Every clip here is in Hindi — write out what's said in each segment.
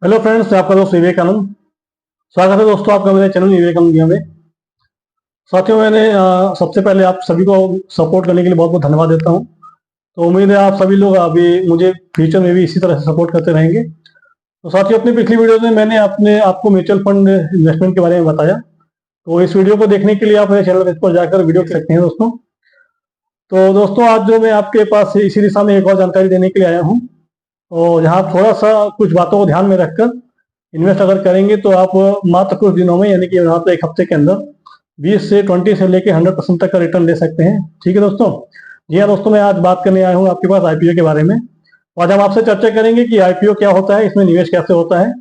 हेलो फ्रेंड्स, आपका दोस्त विवेकानंद। स्वागत है दोस्तों आपका मेरे चैनल विवेकानंद इंडिया में। साथियों, मैंने सबसे पहले आप सभी को सपोर्ट करने के लिए बहुत बहुत धन्यवाद देता हूं। तो उम्मीद है आप सभी लोग अभी मुझे फ्यूचर में भी इसी तरह से सपोर्ट करते रहेंगे। तो साथियों, अपनी पिछली वीडियो में मैंने अपने आपको म्यूचुअल फंड इन्वेस्टमेंट के बारे में बताया। तो इस वीडियो को देखने के लिए आप मेरे चैनल पर जाकर वीडियो देख सकते हैं दोस्तों। तो दोस्तों, आज जो मैं आपके पास इसी दिशा में एक और जानकारी देने के लिए आया हूँ। और जहाँ थोड़ा सा कुछ बातों को ध्यान में रखकर इन्वेस्ट अगर करेंगे तो आप मात्र कुछ दिनों में, यानी कि यहाँ पे एक हफ्ते के अंदर 20 से 20 से लेके 100% तक का रिटर्न ले सकते हैं। ठीक है दोस्तों। जी हाँ दोस्तों, मैं आज बात करने आया हूँ आपके पास आईपीओ के बारे में। आज हम आपसे चर्चा करेंगे कि आईपीओ क्या होता है, इसमें निवेश कैसे होता है,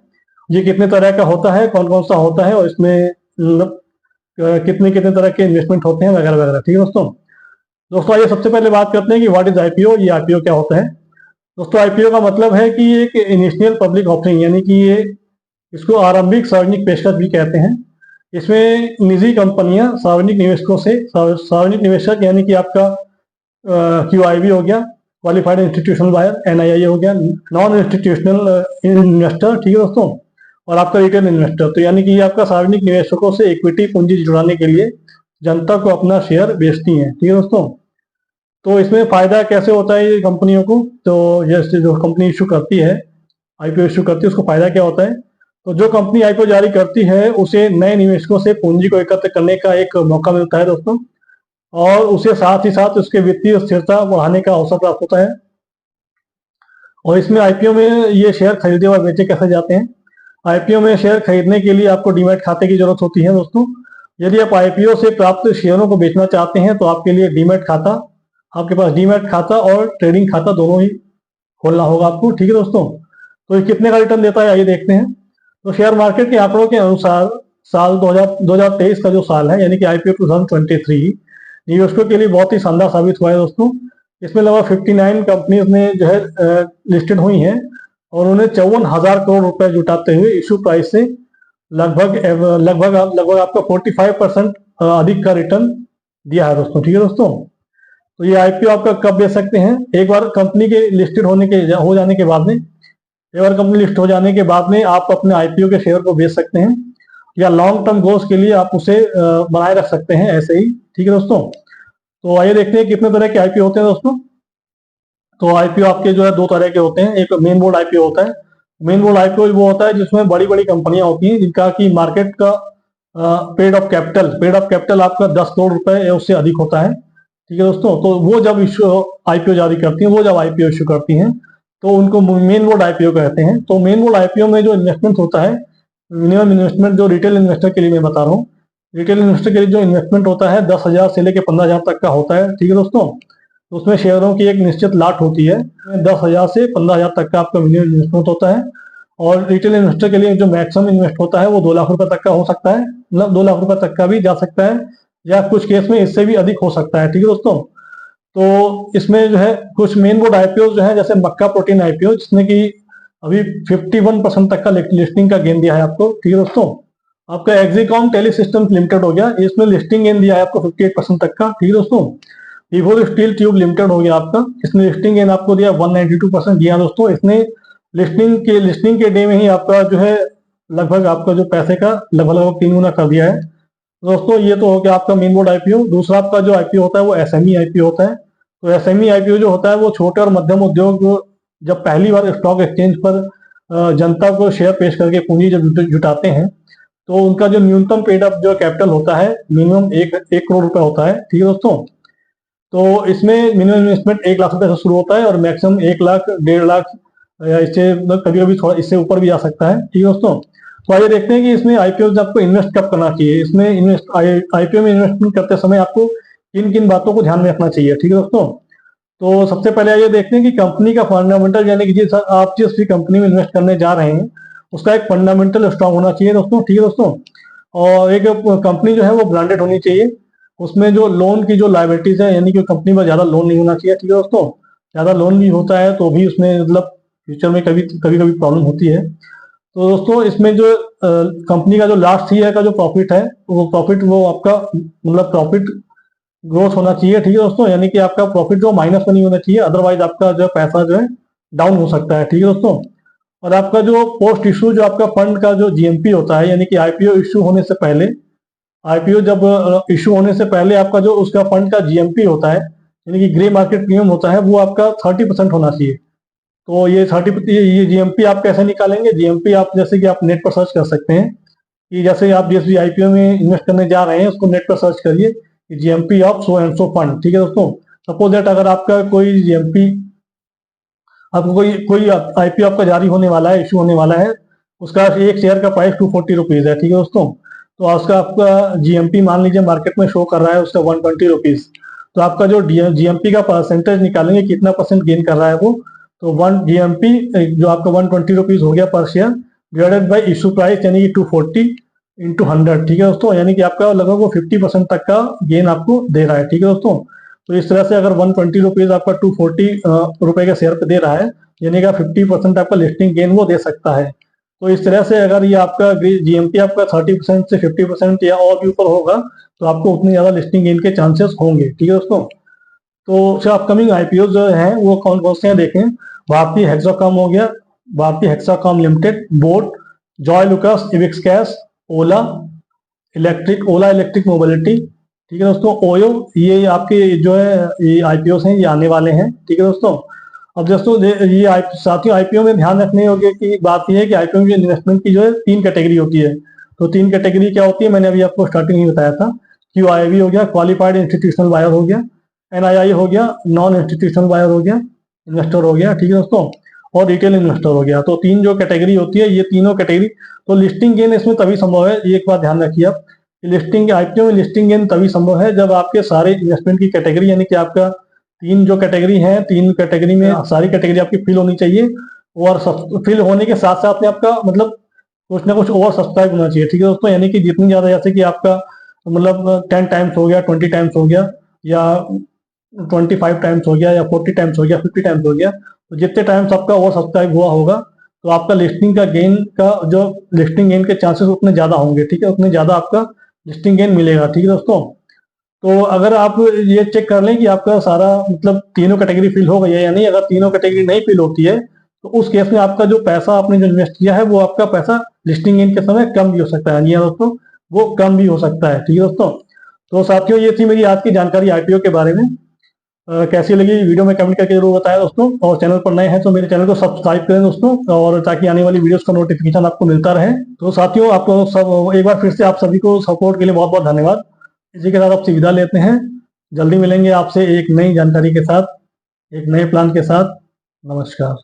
ये कितने तरह का होता है, कौन कौन सा होता है, और इसमें कितने कितने तरह के इन्वेस्टमेंट होते हैं वगैरह वगैरह। ठीक है दोस्तों। दोस्तों, आइए सबसे पहले बात करते हैं कि व्हाट इज आईपीओ, ये आईपीओ क्या होता है। दोस्तों, आईपीओ का मतलब है कि ये एक इनिशियल पब्लिक ऑफरिंग, यानी कि ये इसको आरंभिक सार्वजनिक पेशकश भी कहते हैं। इसमें निजी कंपनियां सार्वजनिक निवेशकों से, सार्वजनिक निवेशक यानी कि आपका क्यूआईबी हो गया, क्वालिफाइड इंस्टीट्यूशनल बायर, एनआईआई हो गया, नॉन इंस्टीट्यूशनल इन्वेस्टर, ठीक है दोस्तों, और आपका रिटेल इन्वेस्टर। तो यानी कि ये आपका सार्वजनिक निवेशकों से इक्विटी पूंजी जुटाने के लिए जनता को अपना शेयर बेचती हैं। ठीक है दोस्तों। तो इसमें फायदा कैसे होता है ये कंपनियों को, तो जैसे जो कंपनी इशू करती है, आईपीओ इशू करती है, उसको फायदा क्या होता है। तो जो कंपनी आईपीओ जारी करती है उसे नए निवेशकों से पूंजी को एकत्र करने का एक मौका मिलता है दोस्तों, और उसे साथ ही साथ उसके वित्तीय स्थिरता बढ़ाने का अवसर प्राप्त होता है। और इसमें आईपीओ में ये शेयर खरीदे और बेचे कैसे जाते हैं। आईपीओ में शेयर खरीदने के लिए आपको डीमैट खाते की जरूरत होती है दोस्तों। यदि आप आईपीओ से प्राप्त शेयरों को बेचना चाहते हैं तो आपके लिए डीमैट खाता, आपके पास डीमैट खाता और ट्रेडिंग खाता दोनों ही खोलना होगा आपको। ठीक है दोस्तों। तो ये कितने का रिटर्न देता है आइए देखते हैं। तो शेयर मार्केट के आंकड़ों के अनुसार साल 2023 का जो साल है, यानी कि आईपीओ 2023 निवेशकों के लिए बहुत ही शानदार साबित हुआ है दोस्तों। इसमें लगभग 59 कंपनीज ने जो है लिस्टेड हुई हैं, और उन्हें 54,000 करोड़ रुपए जुटाते हुए इशू प्राइस से लगभग लगभग लगभग आपका 45% अधिक का रिटर्न दिया है दोस्तों। ठीक है दोस्तों। तो ये आईपीओ आपका कब बेच सकते हैं, एक बार कंपनी के लिस्टेड हो जाने के बाद में, एक बार कंपनी लिस्ट हो जाने के बाद में आप अपने आईपीओ के शेयर को बेच सकते हैं, या लॉन्ग टर्म गोल्स के लिए आप उसे बनाए रख सकते हैं ऐसे ही। ठीक है दोस्तों। तो आइए देखते हैं कितने तरह के आईपीओ होते हैं दोस्तों। तो आईपीओ आपके जो है दो तरह के होते हैं। एक मेन बोर्ड आईपीओ होता है। मेन बोर्ड आईपीओ वो होता है जिसमें बड़ी बड़ी कंपनियां होती हैं जिनका की मार्केट का पेड ऑफ कैपिटल आपका 10 करोड़ रुपए या उससे अधिक होता है। ठीक है दोस्तों। तो वो जब इशू आईपीओ जारी करती हैं, वो जब आईपीओ इशू करती हैं तो उनको मेन बोर्ड आईपीओ कहते हैं। तो मेन बोर्ड आईपीओ में जो इन्वेस्टमेंट होता है, मिनिमम इन्वेस्टमेंट जो रिटेल इन्वेस्टर के लिए मैं बता रहा हूँ, रिटेल इन्वेस्टर के लिए जो इन्वेस्टमेंट होता है 10,000 से लेकर 15,000 तक का होता है। ठीक है दोस्तों। तो उसमें शेयरों की एक निश्चित लाट होती है, 10,000 से 15,000 तक का आपका मिनिमम इन्वेस्टमेंट होता है। और रिटेल इन्वेस्टर के लिए जो मैक्सिमम इन्वेस्ट होता है वो 2 लाख रुपए तक का हो सकता है, मतलब 2 लाख रुपए तक का भी जा सकता है, या कुछ केस में इससे भी अधिक हो सकता है। ठीक है दोस्तों। तो इसमें जो है कुछ मेन बोर्ड आईपीओ जो है, जैसे मक्का प्रोटीन आईपीओ, जिसने की अभी 51% तक का लिस्टिंग का गेन दिया है आपको। ठीक है दोस्तों। आपका एक्सिकॉम टेली सिस्टम्स लिमिटेड हो गया, इसमें लिस्टिंग गेन दिया है आपको 58% तक का। ठीक है दोस्तों। विभो स्टील ट्यूब लिमिटेड हो गया आपका, इसने लिस्टिंग गेन आपको दिया 192% दिया दोस्तों। इसने लिस्टिंग के डे में ही आपका जो है लगभग आपका जो पैसे का लगभग 3 गुना कर दिया है दोस्तों। ये तो हो गया आपका मेन बोर्ड आईपीओ। दूसरा आपका जो आईपीओ होता है वो एसएमई आईपीओ होता है। तो एसएमई आईपीओ जो होता है वो छोटे और मध्यम उद्योग जब पहली बार स्टॉक एक्सचेंज पर जनता को शेयर पेश करके पूंजी जब जुटाते हैं, तो उनका जो न्यूनतम पेड अप जो कैपिटल होता है मिनिमम 1 करोड़ रुपए होता है। ठीक है दोस्तों। तो इसमें मिनिमम इन्वेस्टमेंट 1 लाख रुपए से शुरू होता है और मैक्सिमम 1 लाख, 1.5 लाख, या इससे कभी कभी थोड़ा इससे ऊपर भी आ सकता है। ठीक है दोस्तों। तो आइए देखते हैं कि इसमें आईपीओ में आपको इन्वेस्ट कब करना चाहिए। इसमें आईपीओ में इन्वेस्टमेंट करते समय आपको किन किन बातों को ध्यान में रखना चाहिए। ठीक है दोस्तों। तो सबसे पहले आइए देखते हैं कि कंपनी का फंडामेंटल, यानी कि आप जिस भी कंपनी में इन्वेस्ट करने जा रहे हैं उसका एक फंडामेंटल स्ट्रांग होना चाहिए दोस्तों। ठीक है दोस्तों। और एक कंपनी जो है वो ब्रांडेड होनी चाहिए। उसमें जो लोन की जो लाइबिलिटीज है, यानी कि कंपनी में ज्यादा लोन नहीं होना चाहिए। ठीक है दोस्तों। ज्यादा लोन भी होता है तो भी उसमें मतलब फ्यूचर में कभी कभी कभी प्रॉब्लम होती है। तो दोस्तों इसमें जो कंपनी का जो लास्ट ईयर का जो प्रॉफिट है वो प्रॉफिट वो आपका मतलब प्रॉफिट ग्रोथ होना चाहिए। ठीक है दोस्तों। यानी कि आपका प्रॉफिट जो माइनस में नहीं होना चाहिए, अदरवाइज आपका जो पैसा जो है डाउन हो सकता है। ठीक है दोस्तों। और आपका जो पोस्ट इशू जो आपका फंड का जो जीएमपी होता है, यानी कि आईपीओ इशू होने से पहले, आईपीओ जब इशू होने से पहले आपका जो उसका फंड का जीएमपी होता है, यानी कि ग्रे मार्केट प्रीमियम होता है, वो आपका 30% होना चाहिए। तो ये 30, ये जीएमपी आप कैसे निकालेंगे? जीएमपी आप जैसे कि आप नेट पर सर्च कर सकते हैं कि जैसे आप जिस भी आईपीओ में इन्वेस्ट करने जा रहे हैं उसको नेट पर सर्च करिए कि GMP of so and so fund. ठीक है दोस्तों, सपोज दैट अगर आपका कोई जीएमपी, आपको कोई आईपीओ आपका जारी होने वाला है, इशू होने वाला है, उसका एक शेयर का प्राइस 240 रुपीज है। ठीक है दोस्तों, तो उसका आपका जीएमपी मान लीजिए मार्केट में शो कर रहा है उसका 120 रुपीज। तो आपका जो जीएमपी का परसेंटेज निकालेंगे कितना परसेंट गेन कर रहा है वो, तो 1 जीएमपी जो आपका 120 रुपीज हो गया पर share, divided by issue price यानी कि 240 इंटू 100। ठीक है दोस्तों, यानी कि आपका लगभग वो 50% तक का गेन आपको दे रहा है। ठीक है दोस्तों, तो इस तरह से अगर 120 रुपीज आपका 240 रुपए के शेयर पे दे रहा है, यानी कि 50% आपका लिस्टिंग गेन वो दे सकता है। तो इस तरह से अगर ये आपका जीएमपी आपका 30% से 50% या और भी ऊपर होगा तो आपको उतनी ज्यादा लिस्टिंग गेन के चांसेस होंगे। ठीक है दोस्तों, तो जो अपकमिंग आईपीओ जो है वो कौन कौन से हैं देखें। भारतीय हेक्साकॉम हो गया, Bharti Hexacom limited, boAt, Joyalukkas, इविक्स cash, Ola Ola electric mobility. ठीक है दोस्तों, ओयो, ये आपके जो है ये आईपीओ हैं, ये आने वाले हैं। ठीक है दोस्तों, अब दोस्तों ये साथियों आईपीओ में ध्यान रखने योग्य की बात यह है कि आईपीओ में इन्वेस्टमेंट की जो है 3 कैटेगरी होती है। तो 3 कैटेगरी क्या होती है मैंने अभी आपको स्टार्टिंग में बताया था। QIB हो गया, क्वालिफाइड इंस्टीट्यूशनल बायर हो गया, NII हो गया, नॉन इंस्टीट्यूशनल बायर हो गया, इन्वेस्टर हो गया। ठीक है दोस्तों, और रिटेल इन्वेस्टर हो गया। तो 3 जो कैटेगरी होती है, ये तीनों कैटेगरी, तो लिस्टिंग गेन इसमें तभी संभव है, एक बात ध्यान रखिए आप, लिस्टिंग आईपीओ में लिस्टिंग गेन तभी संभव है जब आपके सारे इन्वेस्टमेंट की कैटेगरी, यानी कि आपका 3 जो कैटेगरी है, 3 कैटेगरी में सारी कैटेगरी आपकी फिल होनी चाहिए, और फिल होने के साथ साथ में आपका मतलब कुछ ना कुछ ओवर सब्सक्राइब होना चाहिए। ठीक है दोस्तों, यानी कि जितनी ज्यादा, जैसे कि आपका मतलब 10 टाइम्स हो गया, 20 टाइम्स हो गया, या 25 टाइम्स हो गया, या 40 टाइम्स हो गया, 50 टाइम्स हो गया, तो जितने टाइम्स आपका ओवर सब्सक्राइब हुआ होगा तो आपका लिस्टिंग का गेन का जो लिस्टिंग गेन के चांसेस उतने ज्यादा होंगे। ठीक है, उतने ज्यादा आपका लिस्टिंग गेन मिलेगा। ठीक है दोस्तों, तो अगर आप ये चेक कर लें कि आपका सारा मतलब तीनों कैटेगरी फिल हो गई है या नहीं, अगर तीनों कैटेगरी नहीं फिल होती है तो उस केस में आपका जो पैसा आपने जो इन्वेस्ट किया है वो आपका पैसा लिस्टिंग गेन के समय कम भी हो सकता है। जी हाँ दोस्तों, वो कम भी हो सकता है। ठीक है दोस्तों, तो साथियों ये थी मेरी आज की जानकारी आईपीओ के बारे में। कैसी लगी वीडियो में कमेंट करके जरूर बताएं दोस्तों, और चैनल पर नए हैं तो मेरे चैनल को सब्सक्राइब करें दोस्तों, और ताकि आने वाली वीडियोस का नोटिफिकेशन आपको मिलता रहे। तो साथियों आपको सब एक बार फिर से आप सभी को सपोर्ट के लिए बहुत बहुत धन्यवाद। इसी के साथ आपसे विदा लेते हैं, जल्दी मिलेंगे आपसे एक नई जानकारी के साथ, एक नए प्लान के साथ। नमस्कार।